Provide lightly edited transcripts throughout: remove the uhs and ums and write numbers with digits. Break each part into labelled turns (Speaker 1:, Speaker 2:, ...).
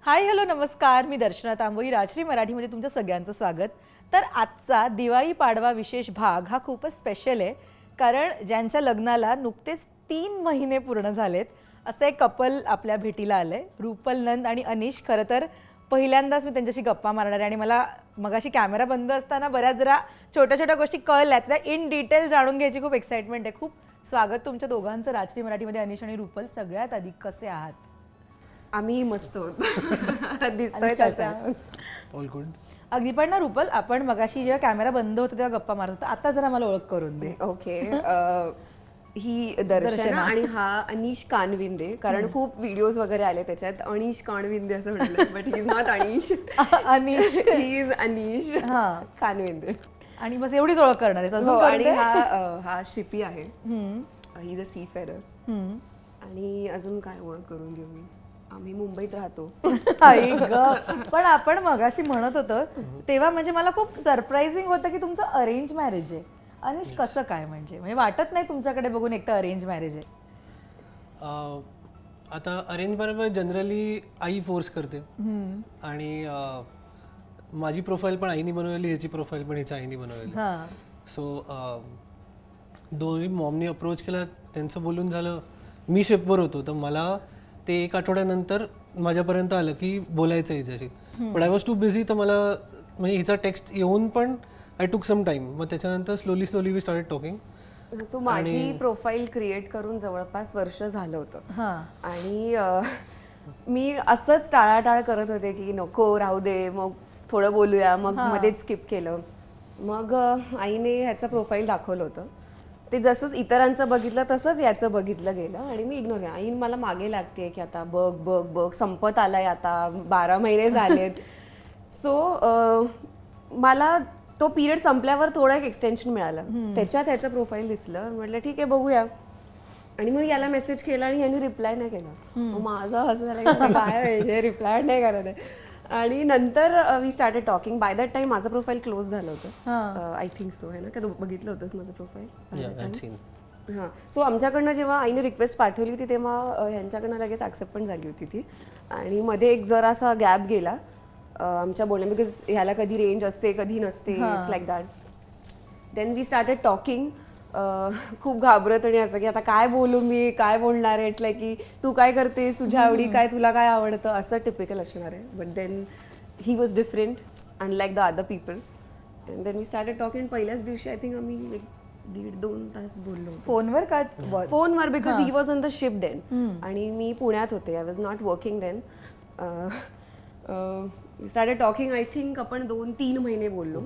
Speaker 1: Hi hello नमस्कार, मी दर्शना तांबोई. राजश्री मराठीमध्ये तुमचं सगळ्यांचं स्वागत. तर आजचा दिवाळी पाडवा विशेष भाग हा खूपच स्पेशल आहे, कारण ज्यांच्या लग्नाला नुकतेच 3 महिने पूर्ण झालेत असं एक कपल आपल्या भेटीला आलंय. रुपल नंद आणि अनिश. खरं तर पहिल्यांदाच मी त्यांच्याशी गप्पा मारणार आहे आणि मला मगाशी कॅमेरा बंद असताना बऱ्याच जरा छोट्या छोट्या गोष्टी कळल्यात, त्या इन डिटेल जाणून घ्यायची खूप एक्साइटमेंट आहे. खूप स्वागत तुमच्या दोघांचं राजश्री मराठीमध्ये. अनिश आणि रुपल, सगळ्यात आधी कसे आहात?
Speaker 2: आम्ही मस्त होतो. दिसतोय तसं.
Speaker 3: All good.
Speaker 1: अगदी. पण ना रुपल, आपण मगाशी जेव्हा कॅमेरा बंद होता तेव्हा गप्पा मारत होतो. आता जरा मला ओळख करून दे.
Speaker 2: ओके. ही दर्शना आणि हा अनिश कानविंदे. कारण खूप व्हिडिओज वगैरे आले त्याच्यात अनिश कानविंदे असं म्हटलं, but he is not Anish.
Speaker 1: Anish.
Speaker 2: He is Anish Kanvinde.
Speaker 1: आणि बस एवढीच ओळख करणार आहे.
Speaker 2: हो, आणि हा शिपी आहे. He is a seafarer. आणि अजून काय ओळख करून देऊ मी? आम्ही मुंबईत राहतो.
Speaker 1: आई ग. पण आपण मगाशी म्हणत होतो तेव्हा म्हणजे मला खूप सरप्राइझिंग होतं की तुमचं अरेंज मॅरेज आहे. अनिश, कसं काय? म्हणजे वाटत नाही तुमच्याकडे बघून एक तर अरेंज मॅरेज आहे.
Speaker 3: आता arrange marriage generally I force करते आणि माझी प्रोफाईल पण आईने बनवलेली, ह्याची प्रोफाईल पण हिच्या आईने बनवलेली. सो दोन्ही मॉमनी अप्रोच केला, त्यांचं बोलून झालं. मी शिपवर होतो तर मला ते 1 आठवड्यानंतर माझ्यापर्यंत आलं की बोलायचं हिच्याशी. But I was too busy. तर मला म्हणजे हिचा टेक्स्ट येऊन पण आय टूक सम टाइम. मग त्याच्यानंतर slowly we started talking.
Speaker 2: So माझी प्रोफाईल क्रिएट करून जवळपास वर्ष झालं होतं. आणि मी असंच टाळाटाळ करत होते की नको राहू दे, मग थोडं बोलूया, मग मध्येच स्किप केलं. मग आईने ह्याचं प्रोफाईल दाखवलं होतं. ते जसंच इतरांचं बघितलं तसंच याचं बघितलं गेलं आणि मी इग्नोर केलं. आई मला मागे लागते की आता बघ बघ बघ, संपत आलाय आता, 12 महिने झालेत. सो मला तो पिरियड संपल्यावर थोडं एक एक्सटेन्शन मिळालं. त्याच्यात ह्याचं प्रोफाईल दिसलं. म्हटलं ठीक आहे, बघूया. आणि मग याला मेसेज केला आणि यांनी रिप्लाय नाही केला. मग माझं असं झालं की काय रिप्लाय नाही करत आहे. आणि नंतर we started talking. By that time माझं प्रोफाईल क्लोज झालं होतं. आय थिंक सो, आहे ना? का तू बघितलं होतंस माझं प्रोफाईल? हां. सो आमच्याकडनं जेव्हा आईने रिक्वेस्ट पाठवली होती तेव्हा ह्यांच्याकडनं लगेच ॲक्सेप्ट पण झाली होती ती. आणि मध्ये एक जरासा गॅप गेला आमच्या बोलण्या, बिकॉज ह्याला कधी रेंज असते कधी नसते. It's like that. Then we started talking. खूप घाबरत आणि असं की आता काय बोलू मी, काय बोलणार आहे. इट्स लाईक की तू काय करतेस, तुझ्या आवडी काय, तुला काय आवडतं, असं टिपिकल असणार आहे. But then he was different unlike the other people. And then we started talking. पहिल्याच दिवशी आय थिंक आम्ही 1.5-2 तास बोललो
Speaker 1: फोनवर का?
Speaker 2: फोनवर, because he was on the ship then आणि मी पुण्यात होते. I was not working then. Started talking. I think आपण 2-3 महिने बोललो.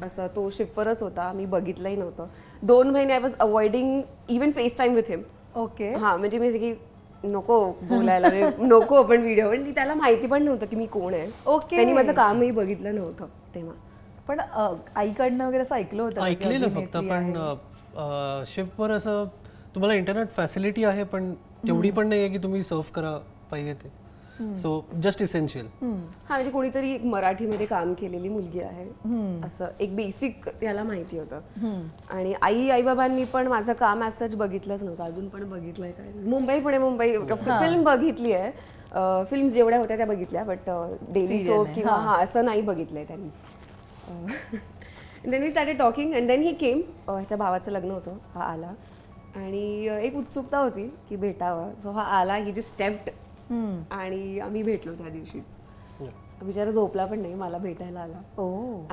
Speaker 2: असं तो शिपवरच होता, मी बघितलंही नव्हतं. 2 महिने I was avoiding even face time with him.
Speaker 1: Okay.
Speaker 2: हां, म्हणजे मी की नको बोलायला, नको आपण व्हिडिओ. आणि त्याला माहिती पण नव्हतं की मी कोण आहे.
Speaker 1: ओके.
Speaker 2: त्यांनी माझं कामही बघितलं नव्हतं तेव्हा.
Speaker 1: पण आईकडनं वगैरे असं ऐकलं होतं?
Speaker 3: ऐकलेलं फक्त. पण शिपवर असं तुम्हाला इंटरनेट फॅसिलिटी आहे पण तेवढी पण नाही आहे की तुम्ही सर्व करा पाहिजे ते. So just essential.
Speaker 2: हा, म्हणजे कोणीतरी एक मराठीमध्ये काम केलेली मुलगी आहे असं एक बेसिक त्याला माहिती होतं. आणि आई बाबांनी पण माझं काम ॲज सच बघितलंच नव्हतं. अजून पण बघितलंय काय, मुंबई फिल्म बघितली आहे. फिल्म्स जेवढ्या होत्या त्या बघितल्या, बट डेली सोप किंवा हा असं नाही बघितलंय त्यांनी. Then we started talking and then he came. ह्याच्या भावाचं लग्न होतं, हा आला आणि एक उत्सुकता होती की भेटावं. सो हा आला, ही जी स्टेप्ड आणि आम्ही भेटलो त्या दिवशीच. बिचारा झोपला पण नाही, मला भेटायला आला.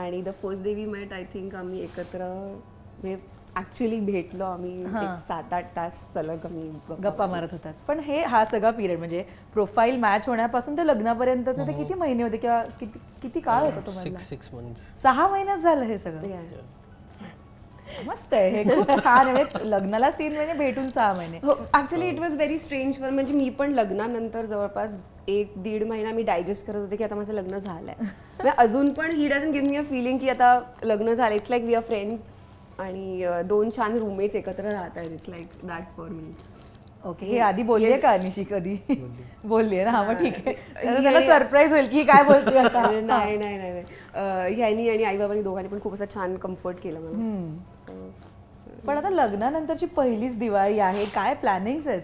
Speaker 2: आणि the first day we mate, I think आम्ही एकत्र ऍक्च्युअली भेटलो. आम्ही 7-8 तास सलग आम्ही
Speaker 1: गप्पा मारत होतात. पण हा सगळा पिरियड म्हणजे प्रोफाईल मॅच होण्यापासून ते लग्नापर्यंतचे ते किती महिने होते किंवा किती काळ होता तुम्हाला?
Speaker 3: 6 months.
Speaker 1: 6 महिन्यात झालं हे सगळं? मस्त आहे हे, खूप छान आहे. लग्नालाच 3 महिने, भेटून 6 महिने.
Speaker 2: हो, actually it was very strange. म्हणजे मी पण लग्नानंतर जवळपास 1-1.5 महिना मी डायजेस्ट करत होते की आता माझं लग्न झालंय. अजून पण he doesn't give me a feeling की आता लग्न झालं. It's like we are friends आणि 2 छान रूममेट्स एकत्र राहत आहेत. It's like that for me.
Speaker 1: Okay. हे आधी बोललीये का अनिशी कधी? बोललीये ना? हा, मग ठीक आहे. त्याला सरप्राईज होईल की काय बोलते आता.
Speaker 2: नाही. ह्यांनी आणि आई बाबांनी दोघांनी पण खूप असं छान कम्फर्ट केलं मला.
Speaker 1: पण आता लग्नानंतरची पहिलीच दिवाळी आहे, काय प्लॅनिंग्स आहेत?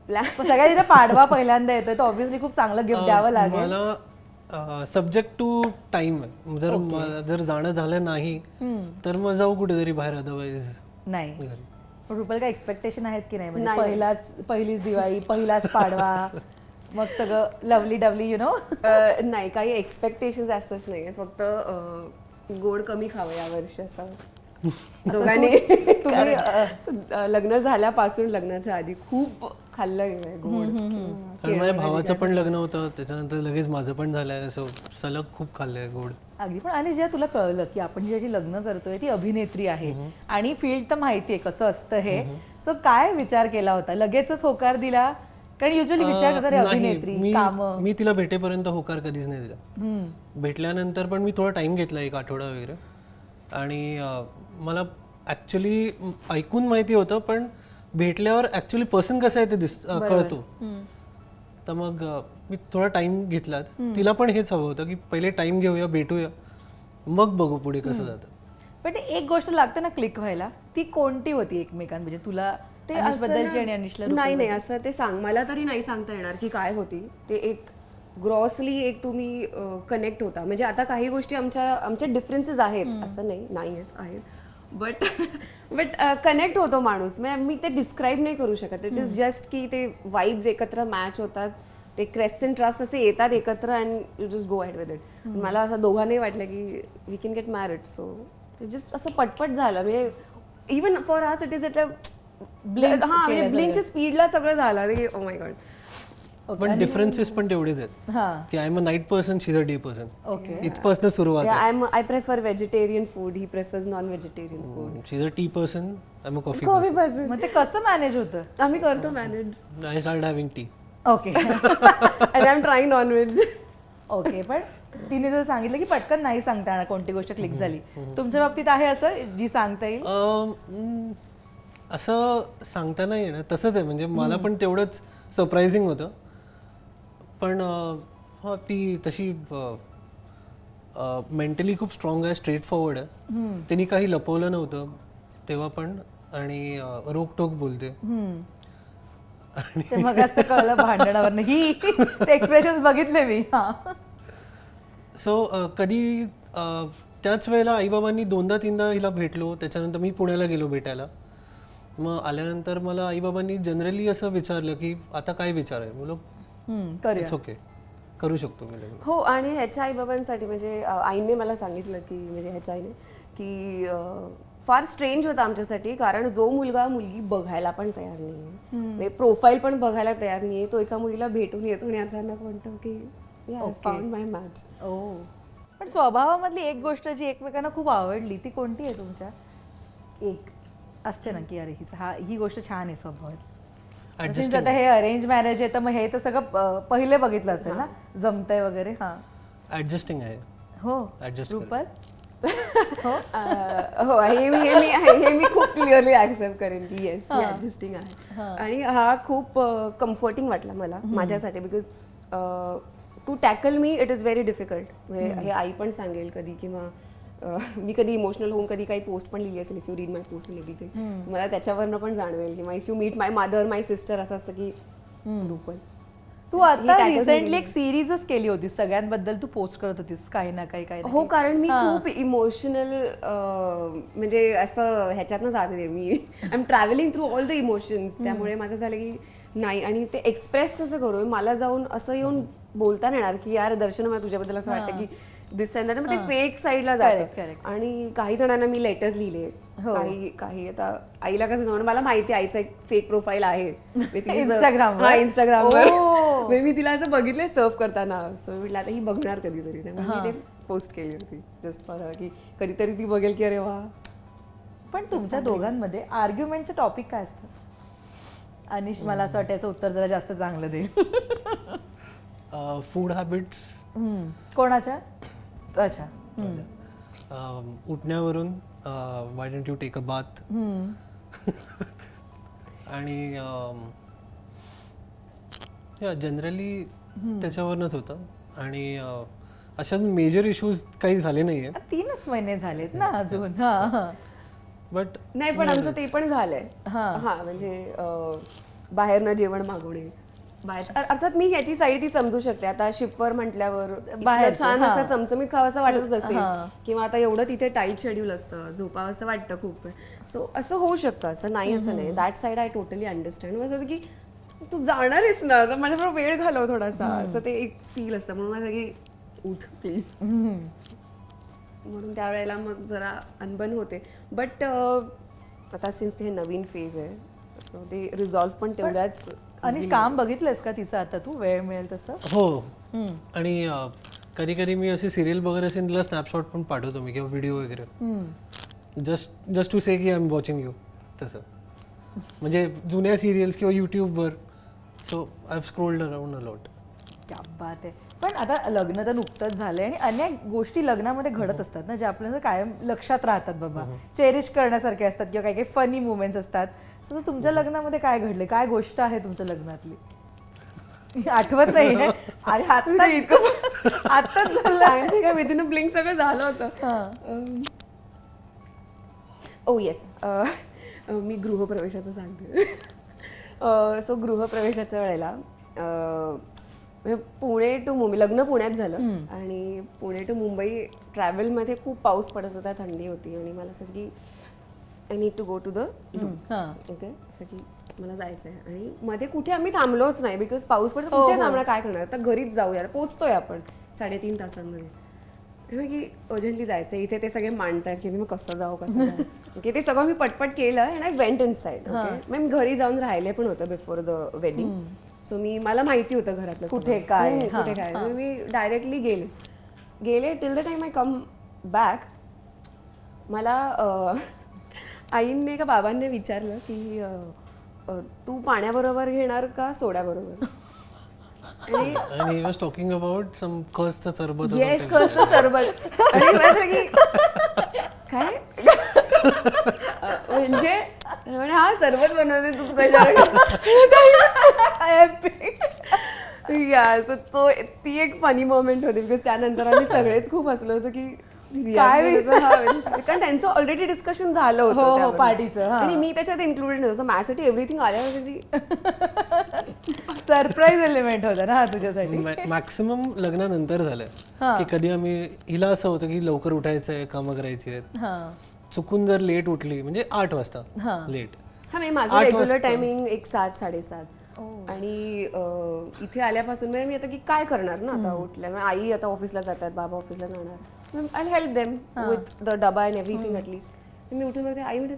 Speaker 1: पण सगळ्यात इथे पाडवा पहिल्यांदा येतोय तर ऑब्व्हियसली खूप चांगलं गिफ्ट द्यावं लागेल.
Speaker 3: मला सब्जेक्ट टू टाइम आहे. जर जाणं झालं नाही तर मग जाऊ कुठेतरी बाहेर, अदरवाईज
Speaker 1: नाही.
Speaker 3: घरी.
Speaker 1: पण रुपल काय एक्सपेक्टेशन आहेत की नाही, म्हणजे पहिलीच दिवाळी, पहिलाच पाडवा, मग सगळं लवली डवली यु नो?
Speaker 2: नाही, काही एक्सपेक्टेशन्स असंच नाही आहेत, फक्त गोड कमी खावं यावर्षी असं दोघांनी. तुम्ही लग्न झाल्यापासून लग्नाच्या आधी खूप खाल्लं गेलंय गोड.
Speaker 3: कारण माझ्या भावाचं पण लग्न होतं, त्याच्यानंतर लगेच माझं पण झालंय, सो सलग खूप खाल्लंय गोड.
Speaker 1: अगदी. पण आणि जेव्हा तुला कळलं की आपण ज्याची लग्न करतोय ती अभिनेत्री आहे आणि फील्ड तर माहितीये कसं असतं हे, सो काय विचार केला होता? लगेचच होकार दिला? कारण युजली विचार करतात रे अभिनेत्री काम.
Speaker 3: मी तिला भेटेपर्यंत होकार कधीच नाही दिला. भेटल्यानंतर पण मी थोडा टाइम घेतला, 1 आठवडा वगैरे. आणि मला ऍक्च्युली ऐकून माहिती होतं, पण भेटल्यावर ऍक्च्युली पर्सन कसं आहे ते कळतो. तर मग मी थोडा टाइम घेतला. तिला पण हेच हवं होतं की पहिले टाइम घेऊया, भेटूया, मग बघू पुढे कसं जातं.
Speaker 1: पण एक गोष्ट लागते ना क्लिक व्हायला, ती कोणती होती एकमेकांमध्ये तुला?
Speaker 2: ते
Speaker 1: अनिश बद्दलची आणि अनिशला
Speaker 2: नाही असं ते मला तरी नाही सांगता येणार की काय होती ते. एक ग्रॉसली एक तुम्ही कनेक्ट होता. म्हणजे आता काही गोष्टी आमच्या डिफरन्सेस आहेत असं नाही आहेत, बट कनेक्ट होतो माणूस. मी ते डिस्क्राईब नाही करू शकत. इट इज जस्ट की ते वाईब्स एकत्र मॅच होतात, ते क्रेस्ट अँड ट्राफ्स असे येतात एकत्र and you just go ahead with it. मला असं दोघांनाही वाटलं की we can get married. So ते जस्ट असं पटपट झालं. म्हणजे even for us it is ब्लिंकच्या स्पीडला सगळं झालं की ओ माय गॉड.
Speaker 3: पण डिफरन्सेस पण तेवढेच आहेत की I am a night person, she is a day person. इथपासून सुरुवात आहे.
Speaker 2: I prefer vegetarian food, he prefers non vegetarian food.
Speaker 3: She is a tea person, I am a coffee
Speaker 2: person.
Speaker 1: मग ते कसं मॅनेज होतं?
Speaker 2: आम्ही करतो manage.
Speaker 3: I start having T.
Speaker 1: Okay.
Speaker 2: And I am trying non veg.
Speaker 1: Okay. पण तिने जर सांगितलं की पटकन नाही सांगता येणार कोणती गोष्ट क्लिक झाली, तुमच्या बाबतीत आहे असं जी सांगता येईल?
Speaker 3: असं सांगता नाही येणार. तसंच आहे, म्हणजे मला पण तेवढंच सरप्रायझिंग होतं. पण ती तशी मेंटली खूप स्ट्रॉंग आहे, स्ट्रेट फॉरवर्ड आहे. तिने काही लपवलं नव्हतं तेव्हा पण, आणि रोकटोक बोलते.
Speaker 1: ते मग असं कळलं भांडणावर नाही, ते एक्सप्रेशन बघितले मी.
Speaker 3: सो कधी त्याच वेळेला आईबाबांनी 2दा-3दा हिला भेटलो. त्याच्यानंतर मी पुण्याला गेलो भेटायला. मग आल्यानंतर मला आईबाबांनी जनरली असं विचारलं की आता काय विचार आहे. बोलो इट्स ओके, करू शकतो मी लग्न.
Speaker 2: हो. आणि ह्याच्या आईबाबांसाठी म्हणजे आईने मला सांगितलं की, म्हणजे ह्याच्या आईने की फार स्ट्रेंज होतं आमच्यासाठी. कारण जो मुलगा मुलगी बघायला पण तयार नाही, प्रोफाईल पण बघायला तयार नाही, तो एका मुलीला भेटून येतो आणि अचानक म्हणतो की फाउंड माय मॅच.
Speaker 1: पण स्वभावामधली एक गोष्ट जी एकमेकांना खूप आवडली ती कोणती आहे तुमच्या? एक असते ना की अरे ही गोष्ट छान आहे स्वभावात. आता हे अरेंज मॅरेज आहे तर मग हे तर सगळं पहिले बघितलं असेल ना, जमतंय वगैरे.
Speaker 3: ऍडजस्टिंग आहे.
Speaker 1: हो.
Speaker 3: रुपल
Speaker 2: हो, हे मी खूप क्लिअरली ऍक्सेप्ट करेन की येस, मी ऍडजस्टिंग आहे. आणि हा खूप कम्फर्टिंग वाटला मला माझ्यासाठी. Because to tackle me it is very difficult. म्हणजे हे आई पण सांगेल कधी, किंवा मी कधी इमोशनल होऊन कधी काही पोस्ट पण लिहिली असेल, if you read my post and everything, मला त्याच्यावरनं पण जाणवेल. किंवा if you meet my mother, my sister, असं असतं की रुपल.
Speaker 1: तू आता रिसेंटली एक सिरीजच केली होती, सगळ्यांबद्दल तू पोस्ट करत होतीस काही ना काही.
Speaker 2: हो, कारण मी खूप इमोशनल, म्हणजे असं ह्याच्यातनं जाते मी. I am travelling through all the emotions. त्यामुळे माझं झालं की नाही, आणि ते एक्सप्रेस कसं करू. मला जाऊन असं येऊन बोलता नाही येणार की यार दर्शन, मला तुझ्याबद्दल असं वाटतं की दिस अँड दॅट. मग ते फेक साईडला जातं. आणि काही जणांना मी लेटर्स लिहिले, काही आता आईला कसं जमणार, मला माहिती आहे आईचा एक फेक प्रोफाईल आहे इंस्टाग्रामवर. मी तिला असं बघितलंय सर्व करताना. सो मी म्हटलं आता ही बघणार कधीतरी, मी ते पोस्ट केली होती जस्ट फॉर की कधीतरी ती बघेल की अरे वा.
Speaker 1: पण तुमच्या दोघांमध्ये आर्ग्युमेंटचं टॉपिक काय असतं? अनिश मला असं वाटतं याचं उत्तर जरा जास्त चांगलं देईल.
Speaker 3: Food habits.
Speaker 1: कोणाच्या? अच्छा.
Speaker 3: उठण्यावरून why don't you take a bath, आणि जनरली त्याच्यावरनच होतं. आणि अशा मेजर इश्यूज काही झाले नाहीये.
Speaker 1: 3च महिने झालेत ना अजून.
Speaker 3: बट
Speaker 2: नाही, पण आमचं ते पण झालंय. हा, म्हणजे बाहेरनं जेवण मागवणे, बाहेर अर्थात मी ह्याची साईड ती समजू शकते. आता शिपवर म्हटल्यावर बाहेर छान असं चमचमीत खावं वाटतच असेल, किंवा आता एवढं तिथे टाईट शेड्यूल असतं, झोपावं असं वाटतं खूप. सो असं होऊ शकतं, असं नाही असं नाही. That side I totally understand. माझं होतं की तू जाणार आहेस ना, तर माझ्याबरोबर वेळ घालव थोडासा, असं ते एक फील असतं. म्हणून माझं की उठ प्लीज, म्हणून त्यावेळेला मग जरा अनबन होते. बट आता सिन्स हे नवीन फेज आहे, सो ते रिझॉल्व्ह पण तेवढ्याच.
Speaker 1: आणि काम बघितलंस का तिचं आता तू, वेळ मिळेल तसं?
Speaker 3: हो. आणि कधी कधी मी असे सिरियल बघत असेल तिला स्नॅपशॉट पण पाठवतो मी, किंवा व्हिडिओ वगैरे, जस्ट टू से की आय एम वॉचिंग यू. तसं म्हणजे जुन्या सिरियल्स किंवा यूट्यूबवर. So I have scrolled around a lot.
Speaker 1: क्या बात आहे. पण आता लग्न तर नुकतंच झालंय आणि अनेक गोष्टी लग्नामध्ये घडत असतात ना, ज्या आपल्याला कायम लक्षात राहतात बाबा, चेरिश करण्यासारखे असतात, किंवा काही काही फनी मुवमेंट्स असतात. सो तुमच्या लग्नामध्ये काय घडले, काय गोष्ट आहे तुमच्या लग्नातली? आठवत नाही आहे अरे आत्ताच
Speaker 2: सांगते का, विदिन अ ब्लिंक सगळं झालं होतं. ओ येस, मी गृहप्रवेशाचं सांगते. सो गृहप्रवेशाच्या वेळेला म्हणजे पुणे टू मुंबई, लग्न पुण्यात झालं आणि पुणे टू मुंबई ट्रॅव्हलमध्ये खूप पाऊस पडत होता, थंडी होती, आणि मला असं की I need to go to the okay, असं की मला जायचं आहे. आणि मध्ये कुठे आम्ही थांबलोच नाही, बिकॉज पाऊस पडतो, कुठे थांबणार, काय करणार, आता घरीच जाऊया, पोहोचतोय आपण 3.5 तासांमध्ये. की अर्जंटली जायचं, इथे ते सगळे मांडतात की मग कसं जाऊ ओके. ते सगळं मी पटपट केलं आणि I went in side. Okay, मग मी घरी जाऊन राहिले पण होतं बिफोर द वेडिंग. सो मला माहिती होतं घरातलं
Speaker 1: कुठे काय.
Speaker 2: मी डायरेक्टली गेले. Till the time I come back, मला आईने का बाबांनी विचारलं की तू पाण्याबरोबर घेणार का सोड्याबरोबर?
Speaker 3: आणि he was talking about some कसचं सरबत.
Speaker 2: येस, कसं सरबत. आणि माझं की काय म्हणजे हा सरबत बनवते तू कशाला? तो ती एक फनी मोमेंट होती, बिकॉज त्यानंतर आम्ही सगळेच खूप हसलो होतो की काय, कारण त्यांचं ऑलरेडी डिस्कशन झालं होतं
Speaker 1: पार्टीचं,
Speaker 2: आणि मी त्याच्यात इन्क्लुडेड नव्हतं. सो माझ्यासाठी एव्हरीथिंग आल्यावरती
Speaker 1: सरप्राईज एलिमेंट होता ना तुझ्यासाठी.
Speaker 3: मॅक्सिमम लग्नानंतर झालंय की कधी आम्ही, हिला असं होतं की लवकर उठायचंय, कामं करायची आहेत, चुकून जर लेट उठली म्हणजे 8 वाजता लेट.
Speaker 2: हा, माझं रेग्युलर टायमिंग 7, 7:30. आणि इथे आल्यापासून म्हणजे मी आता की काय करणार ना, आता उठल्या आई आता ऑफिसला जातात, बाबा ऑफिसला जाणार, I help them with the डबा अँड एव्हरीथिंग ॲटलिस्ट. मी उठून बघते, आई म्हणते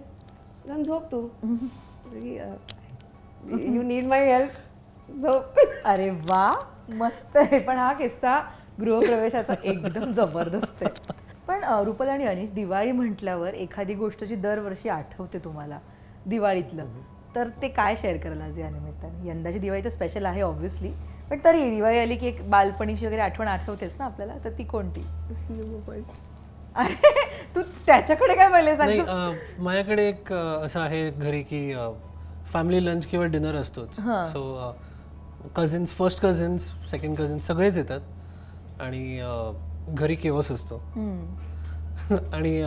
Speaker 2: जाऊन झोप तू, यू नीड माय हेल्प, झोप.
Speaker 1: अरे वा, मस्त आहे. पण हा किस्सा गृहप्रवेशाचा एकदम जबरदस्त आहे. पण रुपल आणि अनिश, दिवाळी म्हटल्यावर एखादी गोष्ट जी दरवर्षी आठवते तुम्हाला दिवाळीतलं, तर ते काय शेअर कराल आज या निमित्ताने? यंदाची दिवाळी तर स्पेशल आहे ऑब्व्हियसली, पण तरी दिवाळी आली की एक बालपणीची वगैरे आठवण आठवतेच ना आपल्याला, तर ती कोणती? अरे तू त्याच्याकडे काय पहिले सांग.
Speaker 3: माझ्याकडे एक असं आहे घरी की फॅमिली लंच किंवा डिनर असतोच. So cousins, first cousins, second cousins सगळेच येतात आणि घरी केवस असतो. आणि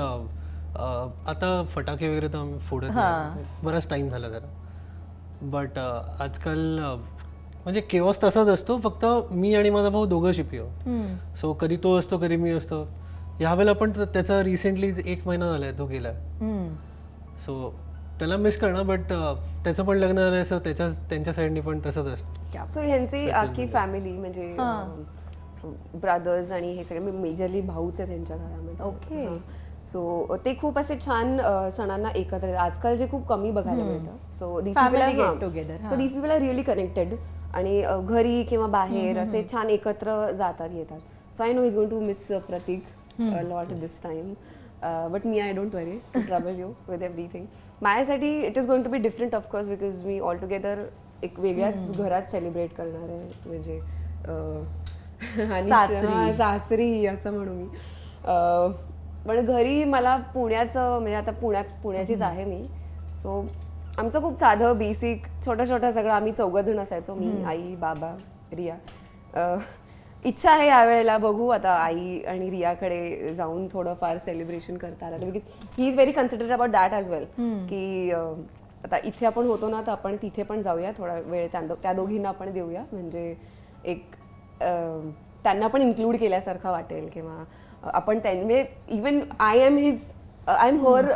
Speaker 3: आता फटाके वगैरे तर आम्ही फोडत नाही, बराच टाइम झाला जरा. बट आजकाल म्हणजे केवस तसाच असतो, फक्त मी आणि माझा भाऊ दोघं शिपी आहोत. सो कधी तो असतो, कधी मी असतो. यावेळेला पण त्याचा रिसेंटली 1 महिना झालाय तो गेलाय. सो त्याला मिस करणं, बट त्याचं पण लग्न झालंय, सो त्यांच्या साईडनी पण तसंच असतं.
Speaker 2: सो ह्यांची अख्खी फॅमिली म्हणजे ब्रदर्स आणि हे सगळे मेजरली भाऊच आहे त्यांच्या घरामध्ये.
Speaker 1: ओके.
Speaker 2: सो ते खूप असे छान सणांना एकत्र येतात. आजकाल जे खूप कमी बघायला मिळतं. So these people are really connected, आणि घरी किंवा बाहेर असे छान एकत्र जातात, येतात. So I know is going to miss Prateek lot this time, but मी I don't worry to travel you with everything. माझ्यासाठी it is going to be different of course, because मी ऑल टुगेदर एक वेगळ्याच घरात सेलिब्रेट करणार आहे, म्हणजे आणि सासरी असं म्हणू मी. पण घरी मला पुण्याचं, म्हणजे आता पुण्याचीच आहे मी. सो आमचं खूप साधं बेसिक छोटं सगळं, आम्ही 4 जण असायचो, मी, आई, बाबा, रिया. इच्छा आहे यावेळेला, बघू आता आई आणि रियाकडे जाऊन थोडंफार सेलिब्रेशन करता आलं, because he is very considerate about that as well, की आता इथे आपण होतो ना, तर आपण तिथे पण जाऊया थोडा वेळ, त्या दोघींना आपण देऊया, म्हणजे एक त्यांना पण इन्क्लूड केल्यासारखं वाटेल, किंवा आपण म्हणजे इवन आय एम हर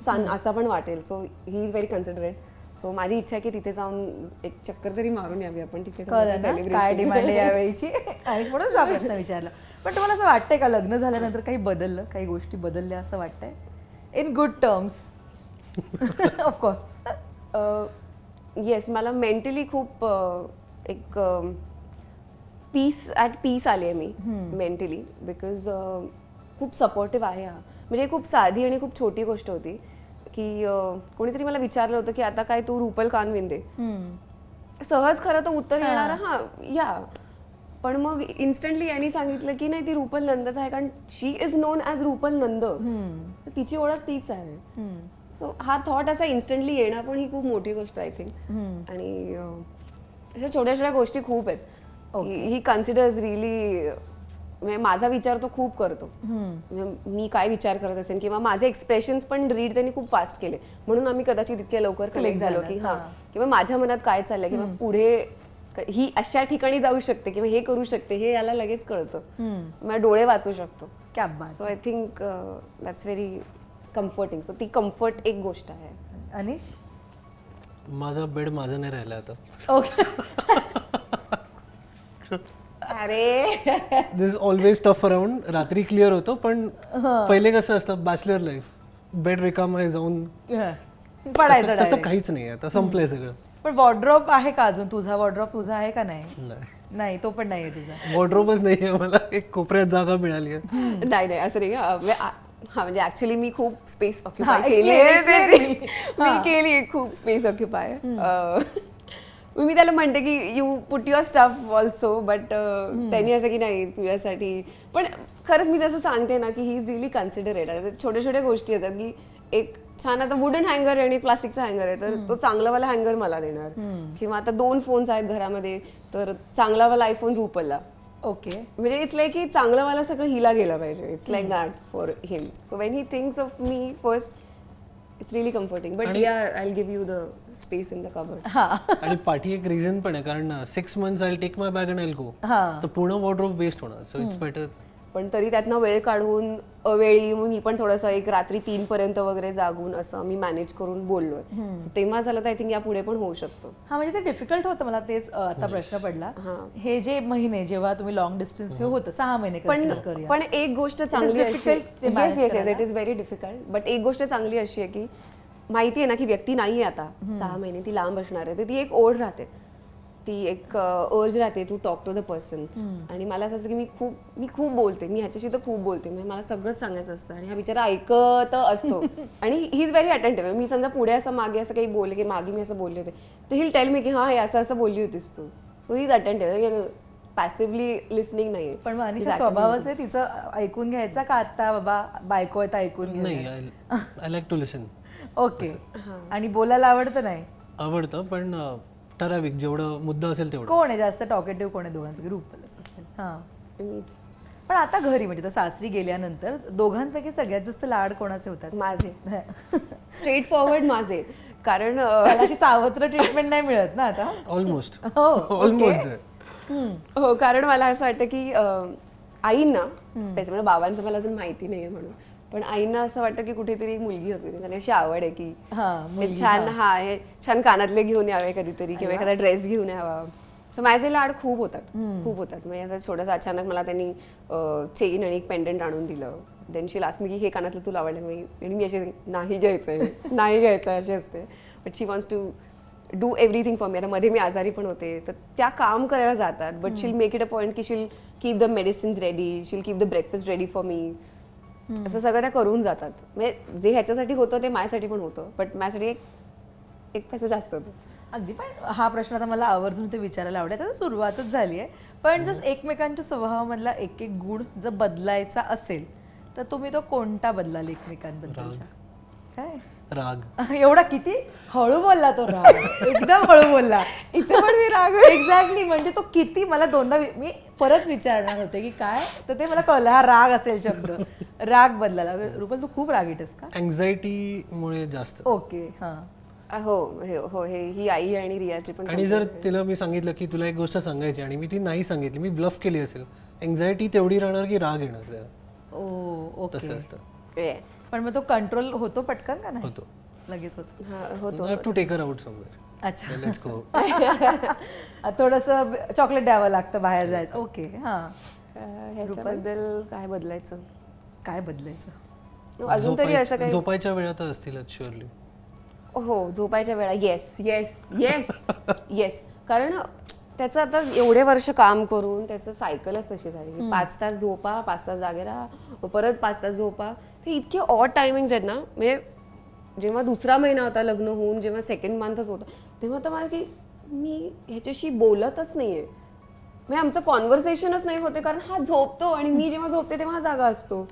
Speaker 2: सन असं पण वाटेल. So he is very considerate. So माझी इच्छा आहे की तिथे जाऊन एक चक्कर तरी मारून यावी आपण तिथे.
Speaker 1: काय डिमांड आहे यावेळीची आणि म्हणून हा प्रश्न विचारला. पण तुम्हाला असं वाटतंय का लग्न झाल्यानंतर काही बदललं, काही गोष्टी बदलल्या असं वाटतंय in good terms? Of course
Speaker 2: yes, मला मेंटली खूप एक पीस आली आहे मी मेंटली, बिकॉज खूप सपोर्टिव्ह आहे हा. म्हणजे खूप साधी आणि खूप छोटी गोष्ट होती की कोणीतरी मला विचारलं होतं की आता काय तू रुपल कानविंदे, सहज खरं तर उत्तर येणार हा या, पण मग इन्स्टंटली यांनी सांगितलं की नाही ती रुपल नंदच आहे, कारण शी इज नोन ॲज रुपल नंद, तिची ओळख तीच आहे. सो हा थॉट असा इन्स्टंटली येणं पण ही खूप मोठी गोष्ट आय थिंक. आणि अशा छोट्या छोट्या गोष्टी खूप आहेत. ही कन्सिडर्स रिअली, म्हणजे माझा विचार तो खूप करतो. मी काय विचार करत असेल किंवा माझे एक्सप्रेशन्स पण रीड त्यांनी खूप फास्ट केले, म्हणून आम्ही कदाचित इतक्या लवकर कनेक्ट झालो की हा, किंवा माझ्या मनात काय चाललंय किंवा पुढे ही अशा ठिकाणी जाऊ शकते किंवा हे करू शकते, हे याला लगेच कळतं. मला डोळे वाचू शकतो. So I think that's very comforting. So ती कम्फर्ट एक गोष्ट आहे.
Speaker 1: अनिश?
Speaker 3: माझा बेड माझा नाही राहिला आता.
Speaker 1: ओके. अरे
Speaker 3: दिस ऑलवेज टफ अराउंड. रात्री क्लिअर होतो, पण पहिले कसं असतं बॅचलर लाईफ, बेड रिकाम आहे जाऊन
Speaker 1: पडायचं
Speaker 3: तसं काहीच नाही, आता संपलंय सगळं.
Speaker 1: पण वॉर्डरोब आहे का अजून? तुझा वॉर्डरोब तुझा आहे का? नाही, नाही तो पण नाहीये तुझा.
Speaker 3: वॉर्डरोबच नाहीये, मला एक कोपऱ्यात जागा मिळाली आहे.
Speaker 2: नाही असं नाही. हा म्हणजे ऍक्च्युली मी खूप स्पेस ऑक्युपाय केली खूप स्पेस ऑक्युपाय. मी त्याला म्हणते की you put your stuff also, but त्यांनी असं की नाही तुझ्यासाठी. पण खरंच मी जसं सांगते ना की ही इज रिअली कन्सिडरेट. छोट्या छोट्या गोष्टी येतात की एक छान आता वुडन हँगर आणि प्लास्टिकचा हँगर आहे, तर तो चांगलावाला हँगर मला देणार. किंवा आता 2 फोन्स आहेत घरामध्ये, तर चांगलावाला आयफोन रुपलला.
Speaker 1: ओके.
Speaker 2: म्हणजे इट्स लाईक की चांगलंवाला सगळं हिला गेलं पाहिजे. It's like that for him. So when he thinks of me first, it's really comforting. But yeah I will give you the space in the cupboard.
Speaker 3: आणि पाठी एक रिझन पण आहे, कारण 6 months I take my bag and I go, तर पूर्ण wardrobe waste होणार. So it's better.
Speaker 2: पण तरी त्यातनं वेळ काढून अवेळी मी पण थोडंसं एक रात्री 3 पर्यंत वगैरे जागून असं मी मॅनेज करून बोललोय. तेव्हा झालं तर आय थिंक यापुढे पण होऊ शकतो.
Speaker 1: हा म्हणजे ते डिफिकल्ट होतं. मला तेच आता प्रश्न पडला, हे जे महिने जेव्हा तुम्ही लॉंग डिस्टन्स हे होतं 6 महिने
Speaker 2: पण एक गोष्ट चांगली अशी, yes it is very difficult, but एक गोष्ट चांगली अशी आहे की माहिती आहे ना की व्यक्ती नाहीये आता 6 महिने, ती लांब असणार आहे, तर ती एक ओढ राहते, ती एक अर्ज राहते to talk to the person. आणि मला असं असतं की मी खूप बोलते, मी ह्याच्याशी तर खूप बोलते, म्हणजे मला सगळंच सांगायचं असतं आणि हा बिचारा ऐकत असतो. आणि ही इज व्हेरी अटेंटिव्ह. मी समजा पुढे असं मागे असं काही बोलले की मागे मी असं बोलले होते, तर ही टेल मी की हा हे असं असं बोलली होतीस तू. So he is attentive, passively listening नाही.
Speaker 1: पण अनिशा स्वभावच आहे तिचं ऐकून घ्यायचा का आता बाबा बायको आहे तर ऐकून घ्या?
Speaker 3: नाही, I like to listen.
Speaker 1: Okay. आणि बोलायला आवडतं? नाही
Speaker 3: आवडतं, पण ठराविक, जेवढं मुद्दा असेल तेवढं.
Speaker 1: कोण आहे जास्त टॉकेटिव्ह? कोण आहे दोघांपैकी? रुपलच असेल. हा. पण आता घरी म्हणजे सासरी गेल्यानंतर दोघांपैकी सगळ्यात जास्त लाड कोणाचे होतात?
Speaker 2: माझे. स्ट्रेट फॉरवर्ड माझे. कारण
Speaker 1: अशी सावत्र ट्रीटमेंट नाही मिळत ना आता?
Speaker 3: ऑलमोस्ट.
Speaker 1: ऑलमोस्ट.
Speaker 2: हो, कारण मला असं वाटतं की आईंना स्पेसिफिक, बाबांचं मला अजून माहिती नाहीये म्हणून, पण आईंना असं वाटतं की कुठेतरी मुलगी हवी, त्यांना अशी आवड आहे की छान हे छान कानातले घेऊन यावे कधीतरी किंवा एखादा ड्रेस घेऊन यावा. सो माझे लाड खूप होतात. म्हणजे असं छोटंसं अचानक मला त्यांनी चेन आणि एक पेंडंट आणून दिलं. देन शी लास्ट मी की हे कानातलं तुला आवडलं, आणि मी असे नाही घ्यायचं असे असते. But she wants to do everything for me. आता मध्ये मी आजारी पण होते, तर त्या काम करायला जातात, बट शील मेक इट अ पॉईंट की शील कीप द मेडिसिन्स रेडी, शील keep the breakfast ready for me. असं सगळं त्या करून जातात. म्हणजे जे ह्याच्यासाठी होतं ते माझ्यासाठी पण होतं, बट माझ्यासाठी एक पैसा जास्त होतं.
Speaker 1: अगदी. पण हा प्रश्न आता मला आवर्जून ते विचारायला आवडेल. आता सुरुवातच झाली आहे, पण जर एकमेकांच्या स्वभावामधला एक एक गुण जर बदलायचा असेल तर तुम्ही तो कोणता बदलाल एकमेकांबद्दलचा? काय
Speaker 3: राग?
Speaker 1: एवढा किती हळू बोलला तो राग, एकदम हळू बोलला.
Speaker 2: इथं पण मी राग.
Speaker 1: एक्झॅक्टली. म्हणजे तो किती, मला दोनदा मी परत विचारणार होते की काय, तर ते मला कळलं हा राग असेल शब्द. राग बदलाला. रुपल तू खूप रागीट आहेस का?
Speaker 3: अँझायटी मुळे जास्त.
Speaker 1: ओके. हा.
Speaker 2: हो ही आई आणि रियाची पण
Speaker 3: आणि जर तिला मी सांगितलं की तुला एक गोष्ट सांगायची आणि मी ती नाही सांगितली, मी ब्लफ केली असेल, एन्झायटी तेवढी राहणार की राग येणार त्याला.
Speaker 1: ओके.
Speaker 3: तसं असतं.
Speaker 2: Yeah.
Speaker 1: पण मग तो कंट्रोल होतो पटकन का नाही?
Speaker 3: होतो.
Speaker 1: लगेच होतो.
Speaker 2: हा, होतो.
Speaker 3: I have to take her out somewhere.
Speaker 1: अच्छा.
Speaker 3: Let's go.
Speaker 1: थोडंसं चॉकलेट द्यावं लागतं बाहेर जायचं. ओके. हा.
Speaker 2: ह्याच्याबद्दल काय बदलायचं?
Speaker 1: काय बदलायचं?
Speaker 2: अजून तरी असं काही
Speaker 3: झोपायच्या वेळात असतीलच शुअरली.
Speaker 2: हो झोपायच्या वेळा येस येस येस येस. कारण त्याचं आता एवढे वर्ष काम करून त्याचं सायकलच तशी झाली की 5 तास झोपा, 5 तास जागे राहा, मग परत 5 तास झोपा. ते इतके ऑड टायमिंग्स आहेत ना. म्हणजे जेव्हा दुसरा महिना होता लग्न होऊन, जेव्हा सेकंड मंथच होता, तेव्हा तर मला की मी ह्याच्याशी बोलतच नाहीये. म्हणजे आमचं कॉन्व्हर्सेशनच नाही होते कारण हा झोपतो आणि मी जेव्हा झोपते तेव्हा हा जागा असतो.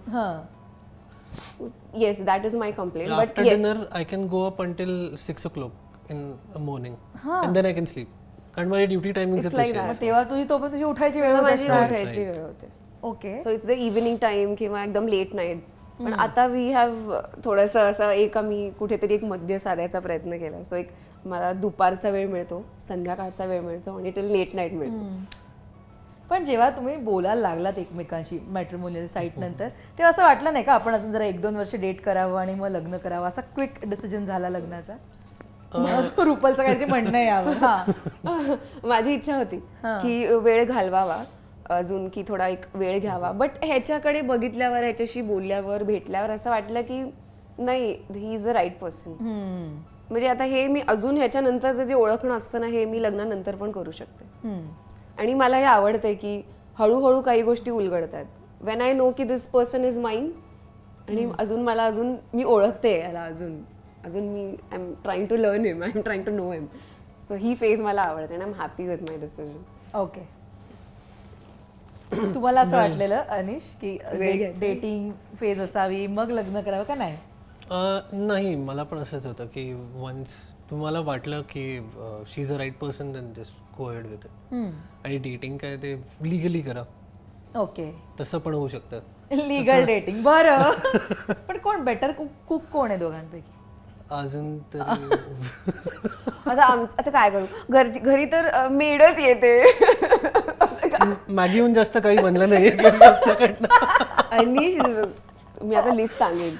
Speaker 2: Yes that is my complaint. But
Speaker 3: After
Speaker 2: yes
Speaker 3: dinner, I can go up until 6 o'clock in the morning. And then I can sleep. कारण माझी ड्युटी टायमिंग
Speaker 2: It's like
Speaker 1: मग तेव्हा तुझी उठायची वेळ
Speaker 2: तेव्हा
Speaker 1: होत
Speaker 2: माझी
Speaker 1: असणार.
Speaker 2: उठायची वेळ होते.
Speaker 1: Okay.
Speaker 2: So it's the evening time किंवा एकदम लेट नाईट. पण आता वी हॅव थोडंसं असं एक आम्ही कुठेतरी एक मध्य साधायचा प्रयत्न केला. सो एक मला दुपारचा वेळ मिळतो, संध्याकाळचा वेळ मिळतो आणि टिल लेट नाईट मिळतो.
Speaker 1: पण जेव्हा तुम्ही बोलायला लागलात एकमेकांशी मॅट्रिमोनियल साईट नंतर, तेव्हा असं वाटलं नाही का आपण अजून जरा 1-2 वर्ष डेट करावं आणि मग लग्न करावं, असा क्विक डिसिजन झाला लग्नाचा? रुपलचं काहीतरी म्हणणं आहे यावर. हा.
Speaker 2: माझी इच्छा होती की वेळ घालवावा अजून, की थोडा एक वेळ घ्यावा. बट ह्याच्याकडे बघितल्यावर, ह्याच्याशी बोलल्यावर, भेटल्यावर असं वाटलं की नाही, he is the right person. म्हणजे आता हे मी अजून ह्याच्यानंतरचं जे ओळखणं असतं ना, हे मी लग्नानंतर पण करू शकते. आणि मला हे आवडतंय की हळूहळू काही गोष्टी उलगडतात. वेन आय नो की दिस पर्सन इज माइन आणि अजून मी ओळखते याला, अजून मी I am trying to learn him, I am trying to know him. So ही फेज मला आवडते आणि I am happy with my decision.
Speaker 1: Okay. तुम्हाला असं वाटलेलं अनिश की
Speaker 2: वेळ घ्यायचा.
Speaker 1: डेटिंग फेज असावी मग लग्न करावं का नाही?
Speaker 3: नाही, मला पण असंच होतं की वन्स तुम्हाला वाटलं की she is a right person, then just go ahead with it. आणि डेटिंग काय ते लिगली करा,
Speaker 1: ओके.
Speaker 3: तसं पण होऊ शकतं.
Speaker 1: Legal dating. बरं. पण कोण बेटर कुक कोण आहे दोघांपैकी?
Speaker 3: अजून तरी
Speaker 2: आता काय करू, घरी तर मेडच येते.
Speaker 3: मॅगीहून जास्त काही बनलं नाही.
Speaker 2: अनिश, मी आता लिस्ट सांगेन.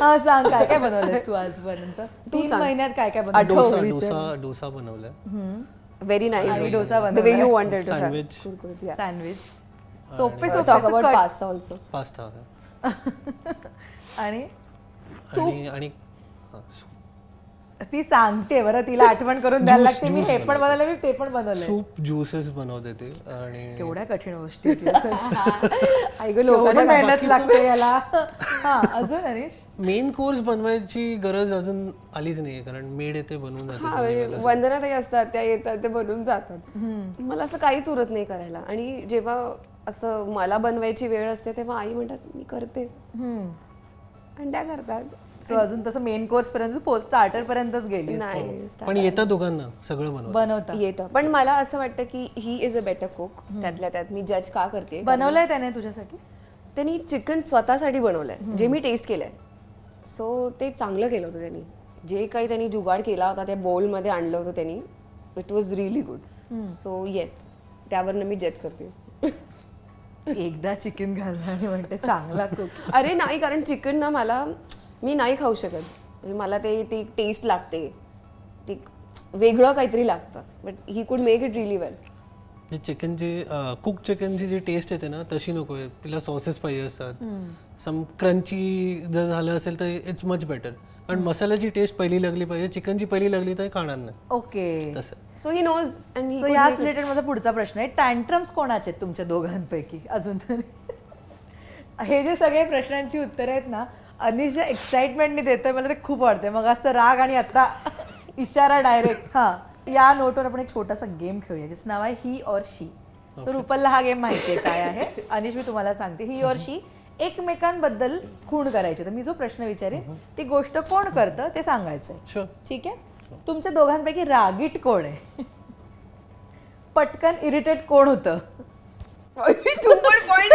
Speaker 1: हा, सांग काय काय बनवलंयस तू आजपर्यंत? 3 महिन्यात काय काय बनवलं?
Speaker 3: डोसा बनवलाय.
Speaker 2: Very nice.
Speaker 1: आणि dosa
Speaker 2: the way you wanted.
Speaker 3: Sandwich.
Speaker 1: Sandwich. सोपे
Speaker 2: टॉक अबाउट
Speaker 1: सोपे.
Speaker 2: Pasta also.
Speaker 3: पास्ता
Speaker 1: आणि
Speaker 3: आणि
Speaker 1: ती सांगते बरं, तिला आठवण करून द्यायला लागते. मी हे पण बनवलं, मी ते पण बनवलंय.
Speaker 3: सूप, ज्युसेस बनवते ते. आणि
Speaker 1: केवढ्या कठीण गोष्टी आहेत.
Speaker 2: आई गं, लोकांना
Speaker 1: मेहनत लागते याला. हा, अजून अनिश?
Speaker 3: मेन कोर्स बनवायची गरज अजून आलीच नाहीये, कारण मेड येते बनवून जाते.
Speaker 2: वंदना ताई असतात, त्या येतात, ते बनवून जातात. मला असं काहीच उरत नाही करायला. आणि जेव्हा असं मला बनवायची वेळ असते तेव्हा आई म्हणतात मी करते आणि त्या करतात.
Speaker 1: सो अजून तसं मेन कोर्स पर्यंत पोस्ट स्टार्टर पर्यंतच गेली
Speaker 2: नाही
Speaker 3: पण येतं दोघांना सगळं
Speaker 1: बनवता.
Speaker 2: येतं. पण मला असं वाटतं की ही इज अ बेटर कुक. त्यातल्या त्यात मी जज का करते,
Speaker 1: बनवलंय त्याने तुझ्यासाठी?
Speaker 2: त्यांनी चिकन स्वतःसाठी बनवलंय जे मी टेस्ट केलंय. सो ते चांगलं केलं होतं त्यांनी. जे काही त्यांनी जुगाड केला होता त्या बोलमध्ये आणलं होतं त्यांनी, it was really good. So yes, त्यावरनं मी जज करते.
Speaker 1: एकदा चिकन घालणं आणि म्हणते चांगला कुक.
Speaker 2: अरे नाही, कारण चिकन ना मी नाही खाऊ शकत. म्हणजे मला ते टेस्ट लागते, ते वेगळं काहीतरी लागतं. But he could make it really वेल.
Speaker 3: चिकनची कुक चिकनची जी टेस्ट येते ना तशी नको आहे. तिला सॉसेस पाहिजे असतात. सम क्रंची जर झालं असेल तर इट्स मच बेटर. कारण मसाल्याची टेस्ट पहिली लागली पाहिजे, चिकनची पहिली लागली तर खाणार नाही.
Speaker 1: ओके.
Speaker 3: तसं.
Speaker 2: So he knows.
Speaker 1: सो याच रिलेटेड माझा पुढचा प्रश्न आहे, टँट्रम्स कोणाचे आहेत तुमच्या दोघांपैकी अजून तरी? हे जे सगळे प्रश्नांची उत्तरं आहेत ना, अनिश जे एक्साइटमेंटने देतोय मला ते खूप आवडते. मग असं राग आणि आता इशारा डायरेक्ट. हा, या नोटवर आपण एक छोटासा गेम खेळूया ज्याचं नाव आहे ही और शी. सो रुपलला हा गेम माहिती आहे काय आहे. अनिश, मी तुम्हाला सांगते. ही और शी एकमेकांबद्दल खूण करायची. तर मी जो प्रश्न विचारेन ती गोष्ट कोण करतं ते सांगायचंय. ठीक आहे? तुमच्या दोघांपैकी रागीट कोण आहे? पटकन इरिटेट कोण होतं?
Speaker 2: तू पण पॉइंट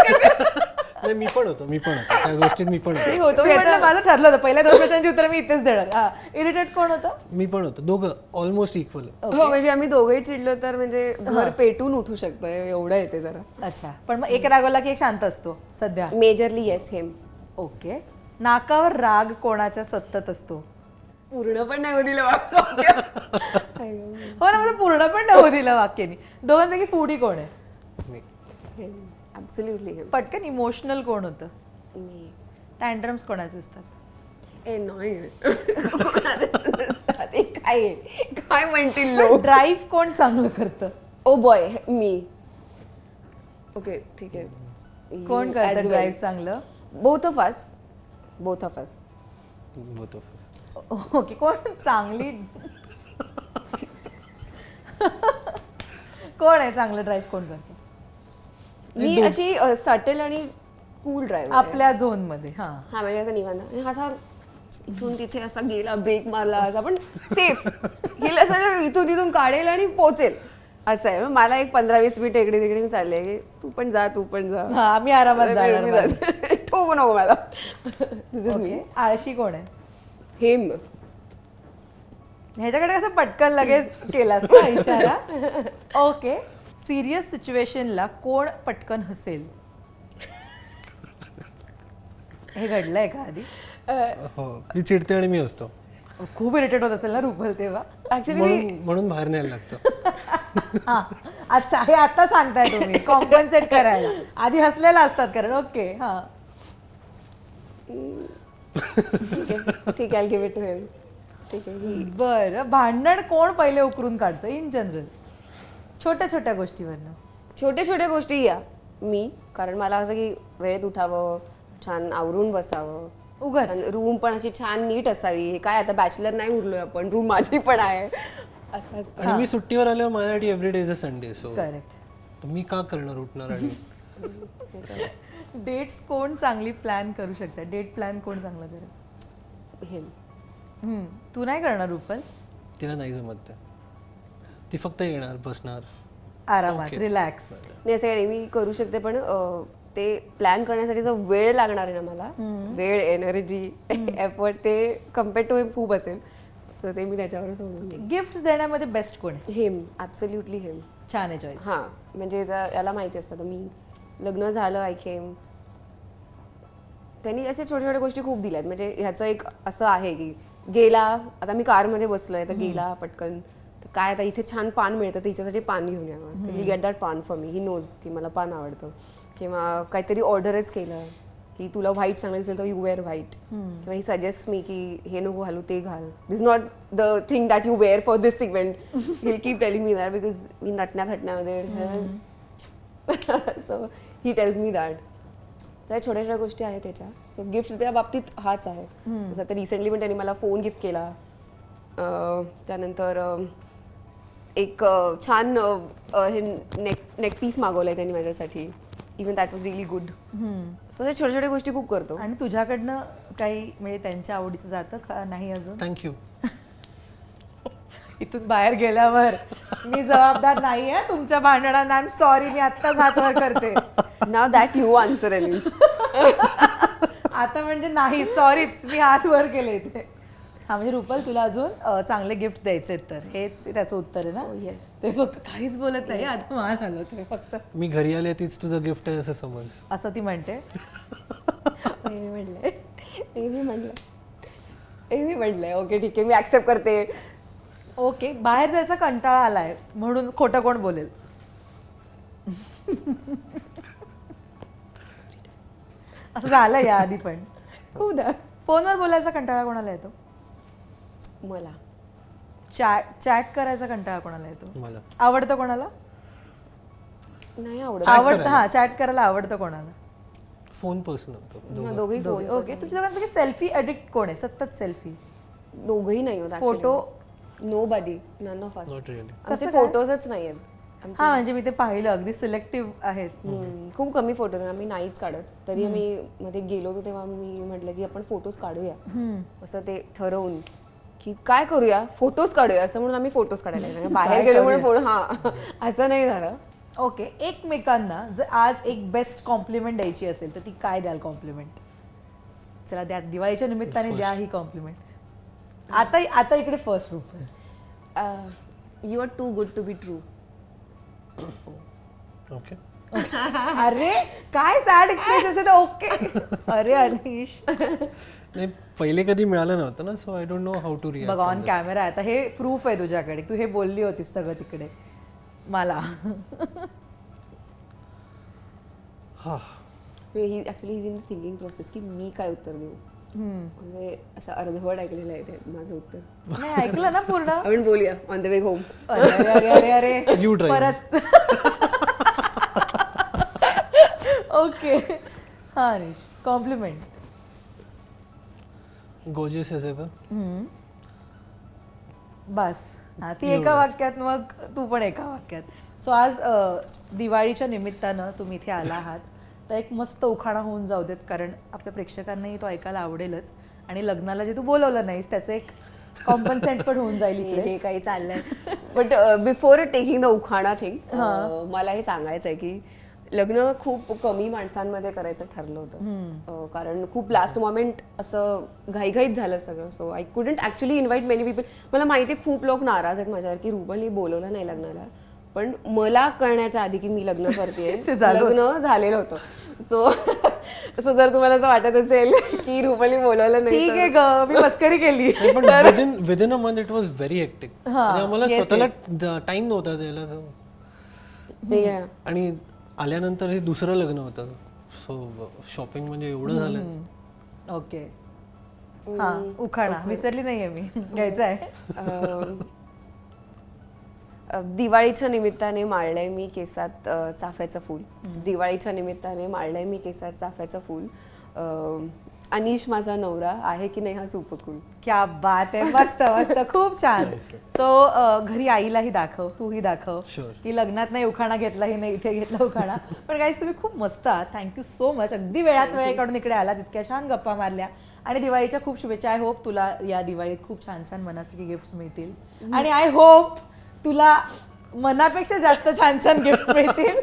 Speaker 3: नाही, मी पण होतो त्या गोष्टीत मी पण होतो.
Speaker 2: मी होतो
Speaker 1: मी म्हटलं, माझं ठरलं होतं पहिल्या 2 प्रश्नांची उत्तर मी इथेच देणार. इरिटेट कोण होतं?
Speaker 3: मी पण होतो, दोघं ऑलमोस्ट इक्वल.
Speaker 2: हो म्हणजे आम्ही दोघेही चिडलो तर म्हणजे घर पेटून उठू शकतं एवढं येते जरा.
Speaker 1: अच्छा, पण मग एक रागवला की एक शांत असतो सध्या.
Speaker 2: मेजरली येस हेम.
Speaker 1: ओके. नाकावर राग कोणाच्या सतत असतो?
Speaker 2: पूर्ण पण नाही हो दिलं
Speaker 1: हो ना, मला पूर्ण पण नाही होऊ दिलं वाक्यानी. दोघांपैकी फूडी कोण आहे?
Speaker 3: मी.
Speaker 2: ऍब्सोल्युटली हेम.
Speaker 1: पटकन इमोशनल कोण होतं?
Speaker 2: मी
Speaker 1: टँड्रम्स कोणाचे असतात?
Speaker 2: नाही ते काय काय म्हणतील लोक.
Speaker 1: ड्राईव्ह कोण चांगलं करतं?
Speaker 2: ओ बॉय मी. ओके ठीक आहे.
Speaker 1: कोण करतं ड्राईव्ह चांगलं?
Speaker 2: Both of us.
Speaker 3: Both of us.
Speaker 1: Okay. कोण चांगली कोण आहे चांगलं ड्राईव्ह कोण करतं?
Speaker 2: मी अशी सटल आणि कूल ड्रायव्हर.
Speaker 1: आपल्या झोन मध्ये. हा
Speaker 2: हा म्हणजे असं निवांत आणि असा इथून तिथे असा गेला ब्रेक मारला असा पण सेफ हिल असं इथून तिथून काढेल आणि पोचेल असं आहे. मग मला एक 15-20 मिनिट इकडे तिकडे मी चालले की तू पण जा.
Speaker 1: हा, आम्ही आरामात जाणार.
Speaker 2: ठोकू नको मला. दिस इज मी.
Speaker 1: Okay. आळशी कोण आहे?
Speaker 2: हेम.
Speaker 1: ह्याच्याकडे कसं पटकन लगेच केलास ना इशारा. ओके. सिरियस सिच्युएशनला कोण पटकन हसेल? हे घडलंय का आधी?
Speaker 3: हो, मी चिडते आणि मी असतो,
Speaker 1: खूप इरिटेट होत असेल ना रुपल तेव्हा?
Speaker 2: ऍक्च्युली
Speaker 3: म्हणून बाहेर न्यायला लागतं.
Speaker 1: हा, अच्छा, हे आता सांगताय तुम्ही कॉम्पन्सेट करायला. आधी हसलेला असतात कारण. ओके. हा,
Speaker 2: ठीक आहे गिव्ह इट टू हिम. ठीक आहे.
Speaker 1: बरं. भांडण कोण पहिले उकरून काढतं इन जनरल? छोट्या छोट्या गोष्टीवरनं.
Speaker 2: छोट्या गोष्टी या मी, कारण मला असं की वेळेत उठावं, छान आवरून बसावं,
Speaker 1: उगाच.
Speaker 2: रूम पण अशी छान नीट असावी. हे काय आता बॅचलर नाही उरलोय आपण, रूम माझी पण आहे असं असतं.
Speaker 3: आणि मी सुट्टीवर आल्यावर माझ्यासाठी every day is a Sunday. So
Speaker 1: correct.
Speaker 3: मी का करणार उठणार आणि
Speaker 1: डेट्स कोण चांगली प्लॅन करू शकतात? डेट प्लॅन कोण चांगलं करेल?
Speaker 2: हेम.
Speaker 1: तू नाही करणार रुपल?
Speaker 3: तिला नाही जमत ते. ती फक्त येणार, बसणार.
Speaker 1: आरामात, रिलॅक्स.
Speaker 2: नाही असं काही नाही, मी करू शकते पण ते प्लॅन करण्यासाठी जो वेळ लागणार आहे ना मला, वेळ, एनर्जी, एफर्ट, ते कम्पेअर टू हिम खूप असेल. सो ते मी त्याच्यावर सोडून देईन.
Speaker 1: गिफ्ट देण्यामध्ये बेस्ट कोण आहे?
Speaker 2: हेम. ऍब्सोल्युटली हेम.
Speaker 1: छान आहे चॉईस.
Speaker 2: हां म्हणजे याला माहिती असतं. मी लग्न झालं आय केम, त्यांनी अशा छोट्या छोट्या गोष्टी खूप दिल्यात. म्हणजे ह्याचं एक असं आहे की गेला, आता मी कारमध्ये बसलोय तर गेला पटकन, तर काय आता इथे छान पान मिळतं तर हिच्यासाठी पान घेऊन यावं, तर ही गेट दॅट पान फॉर मी. ही नोज की मला पान आवडतं. किंवा काहीतरी ऑर्डरच केलं की तुला व्हाईट चांगलं असेल तर यू वेअर व्हाईट. किंवा ही सजेस्ट मी की हे नको घालू ते घाल. This not the thing that you wear for this event. He keep telling me that because मी नटण्या थटण्यामध्ये. So he tells me that. छोट्या छोट्या गोष्टी आहेत त्याच्या. सो गिफ्टच्या बाबतीत हाच आहे. जसं आता रिसेंटली पण त्यांनी मला फोन गिफ्ट केला. त्यानंतर एक छान हे नेक पीस मागवलंय त्यांनी माझ्यासाठी. Even that was really good. So त्या छोट्या छोट्या गोष्टी खूप करतो.
Speaker 1: आणि तुझ्याकडनं काही म्हणजे त्यांच्या आवडीचं जातं का नाही अजून?
Speaker 3: थँक्यू.
Speaker 1: इथून बाहेर गेल्यावर मी जबाबदार नाही आहे तुमच्या भांडणांना. आय एम सॉरी, मी आत्ताच हात वर करते.
Speaker 2: नाव दॅट यू आन्सर अनिश.
Speaker 1: आता म्हणजे नाही, सॉरीच, मी हात वर केले इथे. हा म्हणजे रुपल, तुला अजून चांगले गिफ्ट द्यायचे तर हेच त्याचं उत्तर आहे ना?
Speaker 2: येस.
Speaker 1: ते फक्त काहीच बोलत नाही. आता मान आलं ते फक्त.
Speaker 3: मी घरी आले तीच तुझं गिफ्ट आहे असं समज.
Speaker 1: असं ती म्हणते.
Speaker 2: मी म्हणलंय ओके ठीक आहे, मी ऍक्सेप्ट करते.
Speaker 1: ओके. बाहेर जायचा कंटाळा आलाय म्हणून खोटं कोण बोलेल? असं झालं या आधी पण.
Speaker 2: खूपदा.
Speaker 1: फोनवर बोलायचा कंटाळा कोणाला येतो?
Speaker 2: मला
Speaker 1: चॅट करायचा कंटाळा कोणाला येतो?
Speaker 3: मला
Speaker 1: आवडतं कोणाला?
Speaker 2: नाही आवडत.
Speaker 1: आवडतं. हा, चॅट करायला आवडतं कोणाला?
Speaker 3: फोन पासून होतो.
Speaker 2: दोघही फोन.
Speaker 1: ओके. तुमच्या दोघांपैकी सेल्फी एडिक्ट कोण आहे? सतत सेल्फी.
Speaker 2: दोघही नाही होत.
Speaker 1: Photo.
Speaker 2: No buddy, none of us.
Speaker 3: Not really.
Speaker 2: आमचे फोटोजच नाही आहेत.
Speaker 1: हा म्हणजे मी ते पाहिलं, अगदी सिलेक्टिव्ह आहेत.
Speaker 2: खूप कमी फोटोज आम्ही नाहीच काढत. तरी आम्ही मध्ये गेलो होतो तेव्हा मी म्हटलं की आपण फोटोज काढूया. असं ते ठरवून की काय करूया, फोटोज काढूया असं म्हणून आम्ही फोटोज काढायला लागलो. बाहेर गेलो म्हणून फोटो. हा असं नाही झालं.
Speaker 1: ओके, एकमेकांना जर आज एक बेस्ट कॉम्प्लिमेंट द्यायची असेल तर ती काय द्याल कॉम्प्लिमेंट? चला द्या, दिवाळीच्या निमित्ताने द्या ही कॉम्प्लिमेंट. आता इकडे फर्स्ट रूप.
Speaker 2: You are too good to be true.
Speaker 3: Okay.
Speaker 1: अरे काय सॅड एक्सप्रेशन आहे. ओके. अरे अनिश,
Speaker 3: नाही, पहिले कधी मिळालं नव्हतं ना, so I don't know how to react.
Speaker 1: बघ ऑन कॅमेरा आता हे प्रूफ आहे तुझ्याकडे, तू हे बोलली होतीस सगळं तिकडे मला.
Speaker 2: He actually is in the thinking process की मी काय उत्तर देऊ. म्हणजे असं अर्धवट ऐकलेलं आहे ते माझं उत्तर.
Speaker 1: नाही ऐकलं ना पूर्ण.
Speaker 2: आपण बोलूया ऑन द वे होम.
Speaker 1: अरे अरे अरे अरे
Speaker 3: You try.
Speaker 1: परत. ओके. हा Anish, compliment.
Speaker 3: Gorgeous as ever.
Speaker 1: बस हा, ती एका वाक्यात, मग तू पण एका वाक्यात. सो आज दिवाळीच्या निमित्तानं तुम्ही इथे आला आहात तर एक मस्त उखाणा होऊन जाऊ देत, कारण आपल्या प्रेक्षकांनाही तो ऐकायला आवडेलच. आणि लग्नाला जे तू बोलवलं नाहीस त्याचं एक कॉम्पन्सेंट पण होऊन जाईल
Speaker 2: जे
Speaker 1: इकडे.
Speaker 2: काही चाललंय. बट बिफोर टेकिंग द उखाणा थिंग, मला हे सांगायचं आहे की लग्न खूप कमी माणसांमध्ये करायचं ठरलं होतं. कारण खूप लास्ट मोमेंट असं घाईघाईत झालं सगळं. So I couldn't actually invite many people. मला माहिती आहे खूप लोक नाराज आहेत माझ्यावर की रुपलनी बोलवलं नाही लग्नाला. पण मला कळण्याच्या आधी की मी लग्न करते लग्न झालेलं होतं. सो जर तुम्हाला असं वाटत असेल की रुपलनी बोलवलं नाही,
Speaker 1: ठीक आहे ग, मी मस्करी केली.
Speaker 3: पण within a month it was very hectic. आम्हाला स्वतःला टाइम नव्हता द्यायला. आणि आल्यानंतर हे दुसरं लग्न होतं. सो शॉपिंग म्हणजे एवढं झालं.
Speaker 1: ओके. हा उखाणा विसरली नाहीये मी, घ्यायचा आहे.
Speaker 2: दिवाळीच्या निमित्ताने माळलंय मी केसात चाफ्याचं फूल. दिवाळीच्या निमित्ताने माळलंय मी केसात चाफ्याचं फूल. अनिश माझा नवरा आहे की नाही हा सुपकूल.
Speaker 1: क्या बात आहे. मस्त मस्त, खूप छान. सो घरी आईलाही दाखव, तूही दाखव की लग्नात नाही उखाणा घेतलाही नाही, इथे घेतला उखाणा. पण गाईस तुम्ही खूप मस्त आहात. Thank you so much. अगदी वेळात वेळ काढून इकडे आला, तितक्या छान गप्पा मारल्या. आणि दिवाळीच्या खूप शुभेच्छा. आय होप तुला या दिवाळीत खूप छान छान मनासारखी गिफ्ट मिळतील. आणि आय होप तुला मनापेक्षा जास्त छान छान गिफ्ट मिळतील.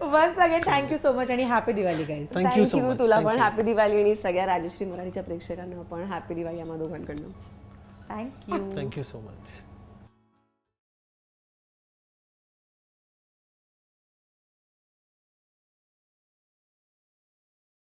Speaker 1: Once again thank you so much आणि हॅपी दिवाळी गाईज.
Speaker 2: थँक्यू तुला पण हॅपी दिवाळी आणि सगळ्या राजश्री मराठीच्या प्रेक्षकांना पण हॅपी दिवाळी आम्हा दोघांकडनं.
Speaker 1: थँक्यू.
Speaker 3: Thank you so much.